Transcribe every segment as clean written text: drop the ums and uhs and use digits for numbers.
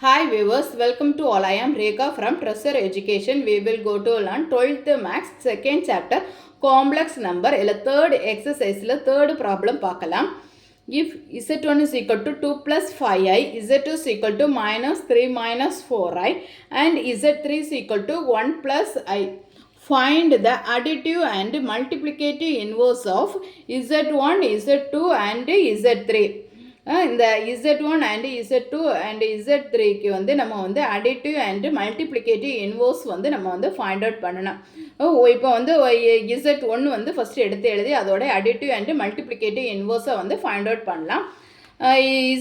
Hi viewers, welcome to all. I am Rekha from Treasure Education. We will go to learn 12th Maths second chapter complex number. Third exercise, third problem பார்க்கலாம். If z1 is equal to 2 plus 5i, z2 is equal to minus 3 minus 4i and z3 is equal to 1 plus i. Find the additive and multiplicative inverse of z1, z2 and z3. இந்த z1 and z2 and z3க்கு வந்து நம்ம வந்து additive and multiplicative inverse வந்து நம்ம வந்து find out பண்ணணும். இப்போ வந்து z1 வந்து ஃபஸ்ட்டு எடுத்து எழுதி அதோட அடிட்டிவ் அண்ட் மல்டிப்ளிகேட்டிவ் இன்வர்ஸை வந்து ஃபைண்ட் அவுட் பண்ணலாம்.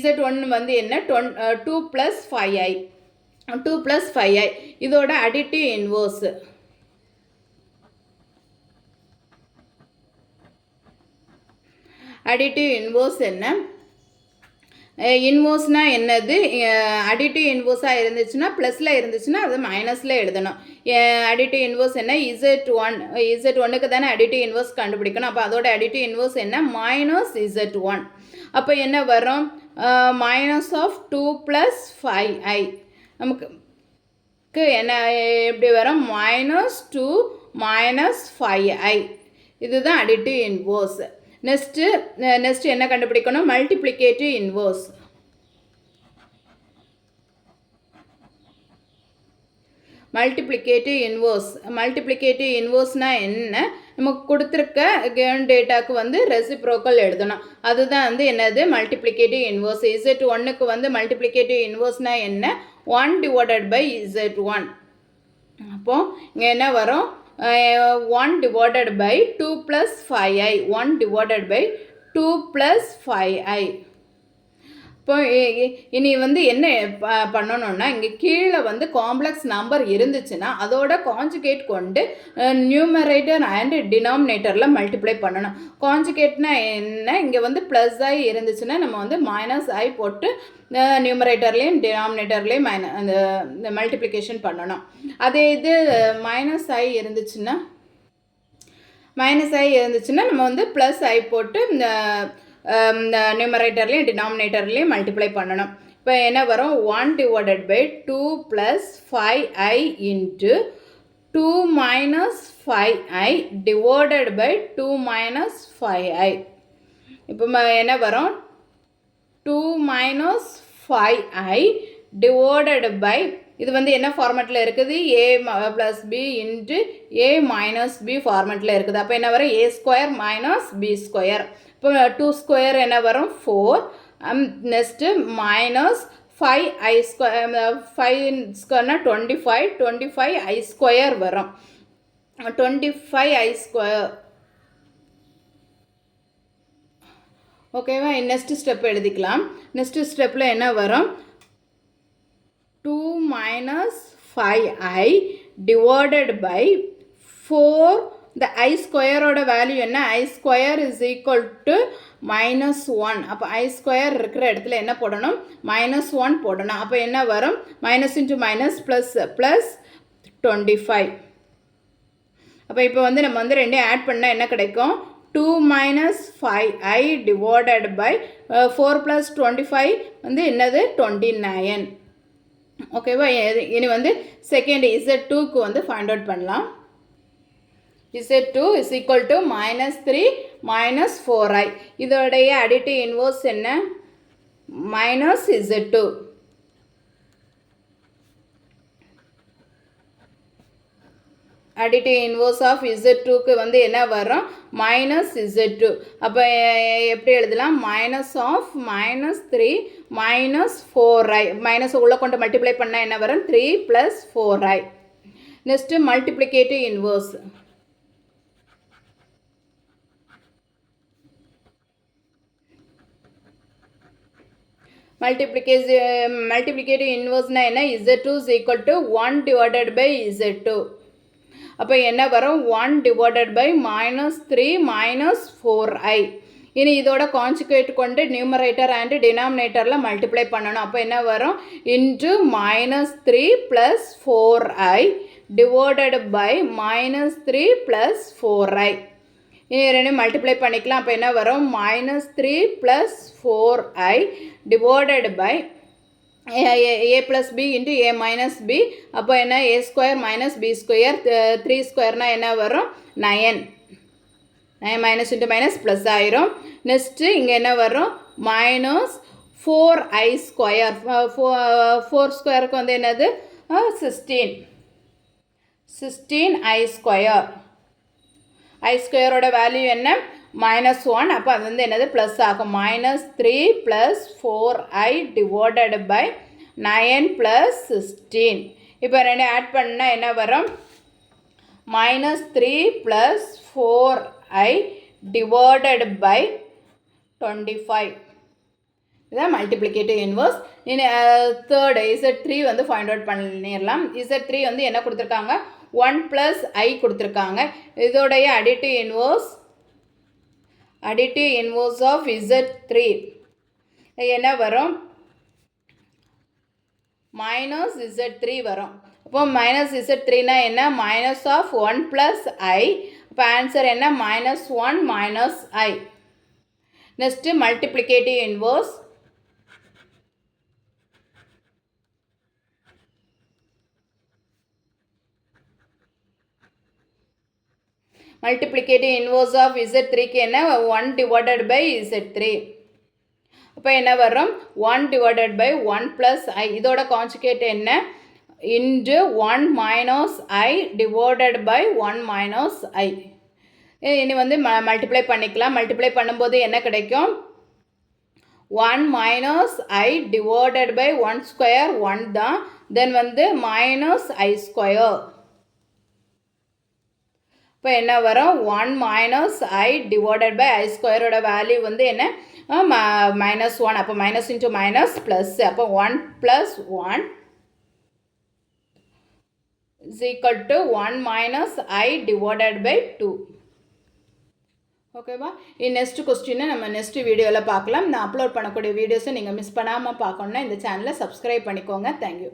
z1 வந்து என்ன 2 + 5i 2 + 5i இதோட அடிட்டிவ் இன்வர்ஸ் என்ன? இன்வர்ஸ்னால் என்னது? அடிட்டிவ் இன்வர்ஸாக இருந்துச்சுன்னா ப்ளஸில் இருந்துச்சுன்னா அது மைனஸில் எழுதணும். அடிட்டிவ் இன்வர்ஸ் என்ன? z1க்கு தானே அடிட்டிவ் இன்வர்ஸ் கண்டுபிடிக்கணும். அப்போ அதோட அடிட்டிவ் இன்வர்ஸ் என்ன? -z1. அப்போ என்ன வரும்? -2 + 5i நமக்கு என்ன எப்படி வரும்? -2 - 5i இதுதான் அடிட்டிவ் இன்வர்ஸ். நெக்ஸ்ட் என்ன கண்டுபிடிக்கணும்? Multiplicative inverse. மல்டிப்ளிகேட்டிவ் இன்வர்ஸ்னால் என்ன? நமக்கு கொடுத்துருக்க கிவன் டேட்டாக்கு வந்து ரெசிப்ரோக்கல் எழுதணும். அதுதான் வந்து என்னது? Multiplicative inverse. z1க்கு வந்து மல்டிப்ளிகேட்டிவ் இன்வர்ஸ்னால் என்ன? 1 / z1. அப்போது இங்கே என்ன வரும்? 1 / 2 + 5i 1 / 2 + 5i. இப்போ இனி வந்து என்ன பண்ணணும்னா, இங்கே கீழே வந்து காம்ப்ளெக்ஸ் நம்பர் இருந்துச்சுன்னா அதோட கான்ஜுகேட் கொண்டு நியூமரேட்டர் அண்ட் டினாமினேட்டரில் மல்டிப்ளை பண்ணணும். கான்ஜுகேட்னா என்ன? இங்கே வந்து +i இருந்துச்சுன்னா நம்ம வந்து -i போட்டு நியூமரேட்டர்லேயும் டினாமினேட்டர்லேயும் அந்த மல்டிப்ளிகேஷன் பண்ணணும். அதே இது -i இருந்துச்சுன்னா நம்ம வந்து +i போட்டு நியூமரேட்டர்லேயும் டினாமினேட்டர்லேயும் மல்டிப்ளை பண்ணணும். இப்போ என்ன வரும்? 1 / 2 + 5i into 2 - 5i divided by 2 - 5i. இப்போ என்ன வரும்? 2 - 5i divided by இது வந்து என்ன ஃபார்மேட்டில் இருக்குது? a + b into a - b ஃபார்மேட்டில் இருக்குது. அப்போ என்ன வரும்? a² - b². இப்போ 2² என்ன வரும்? 4. Next -5i². 5² 25i² வரும். 25i². ஓகேவா? நெக்ஸ்ட் ஸ்டெப் எழுதிக்கலாம். நெக்ஸ்ட் ஸ்டெப்பில் என்ன வரும்? 2 - 5i divided by 4. இந்த i² வேல்யூ என்ன? i² = -1. அப்போ i² இருக்கிற இடத்துல என்ன போடணும்? -1 போடணும். அப்போ என்ன வரும்? Minus into minus plus 25. அப்போ இப்போ வந்து நம்ம வந்து ரெண்டையும் ஆட் பண்ணால் என்ன கிடைக்கும்? 2 - 5i divided by 4 + 25 வந்து என்னது? 29. ஓகேவா? இனி வந்து செகண்ட் z2க்கு வந்து ஃபைண்ட் அவுட் பண்ணலாம். z2 is equal to -3 - 4i. இதோடைய அடிட்டிவ் இன்வர்ஸ் என்ன? -z2. அடிட்டிவ் இன்வர்ஸ் ஆஃப் z2க்கு வந்து என்ன வரும்? -z2. அப்போ எப்படி எழுதலாம்? -3 - 4i. மைனஸ் உள்ளே கொண்டு மல்டிப்ளை பண்ணால் என்ன வரும்? 3 + 4i. Next multiplicative inverse. Multiplicative இன்வர்ஸ்னால் என்ன? z2 is equal to 1 divided by z2. அப்போ என்ன வரும்? 1 divided by -3 - 4i. இனி இதோட கான்ஜுகேட் கொண்டு நியூமரேட்டர் அண்ட் டினாமினேட்டரில் மல்டிப்ளை பண்ணணும். அப்போ என்ன வரும்? Into -3 + 4i divided by -3 + 4i. இனி ரெண்டும் மல்டிப்ளை பண்ணிக்கலாம். அப்போ என்ன வரும்? -3 + 4i divided by a plus b into a minus b. அப்போ என்ன a square minus b square 3 squareனா என்ன வரும் 9. 9 minus into minus plus ஆயிரும். நெக்ஸ்ட்டு இங்கே என்ன வரும் minus 4i square. 4 ஸ்கொயருக்கு வந்து என்னது 16. 16i square. i ஸ்கொயரோட வேல்யூ என்ன -1. அப்போ அது வந்து என்னது ப்ளஸ் ஆகும். -3 + 4i டிவைடட் பை 9 + 16. இப்போ ரெண்டு ஆட் பண்ணால் என்ன வரும் -3 + 4i டிவைடட் பை 25. இதான் மல்டிப்ளிகேட்டிவ் இன்வர்ஸ். தேர்டு Z3 வந்து ஃபைண்ட் அவுட் பண்ணிடலாம். Z3 வந்து என்ன கொடுத்துருக்காங்க 1 + i கொடுத்துருக்காங்க. இதோடைய அடிட்டிவ் இன்வர்ஸ் ஆஃப் Z3 என்ன வரும் -Z3 வரும். அப்போ -Z3னா என்ன மைனஸ் ஆஃப் 1 + i. இப்போ ஆன்சர் என்ன -1 - i. Next multiplicative inverse. Multiplicative inverse of Z3க்கு என்ன 1 டிவைடட் பை Z3. அப்போ என்ன வரும் 1 டிவைடட் பை 1 + i. இதோட கான்ஜுகேட் என்ன into 1 - i divided by 1 - i. இனி வந்து மல்டிப்ளை பண்ணிக்கலாம். மல்டிப்ளை பண்ணும்போது என்ன கிடைக்கும் 1 - i டிவைடட் பை 1 ஸ்கொயர் 1 தான். தென் வந்து -i ஸ்கொயர். இப்போ என்ன வரும் 1 - i டிவைடட் பை i ஸ்கொயரோட வேல்யூ வந்து என்ன -1. அப்போ மைனஸ் இன்ட்டு மைனஸ் ப்ளஸ். அப்போ 1 + 1 is equal to 1 - i divided by 2. ஓகேவா? நெக்ஸ்ட் கொஸ்டினை நம்ம நெக்ஸ்ட் வீடியோவில் பார்க்கலாம். நான் அப்லோட் பண்ணக்கூடிய வீடியோஸை நீங்கள் மிஸ் பண்ணாமல் பார்க்கணுன்னா இந்த சேனலை சப்ஸ்கிரைப் பண்ணிக்கோங்க. தேங்க்யூ.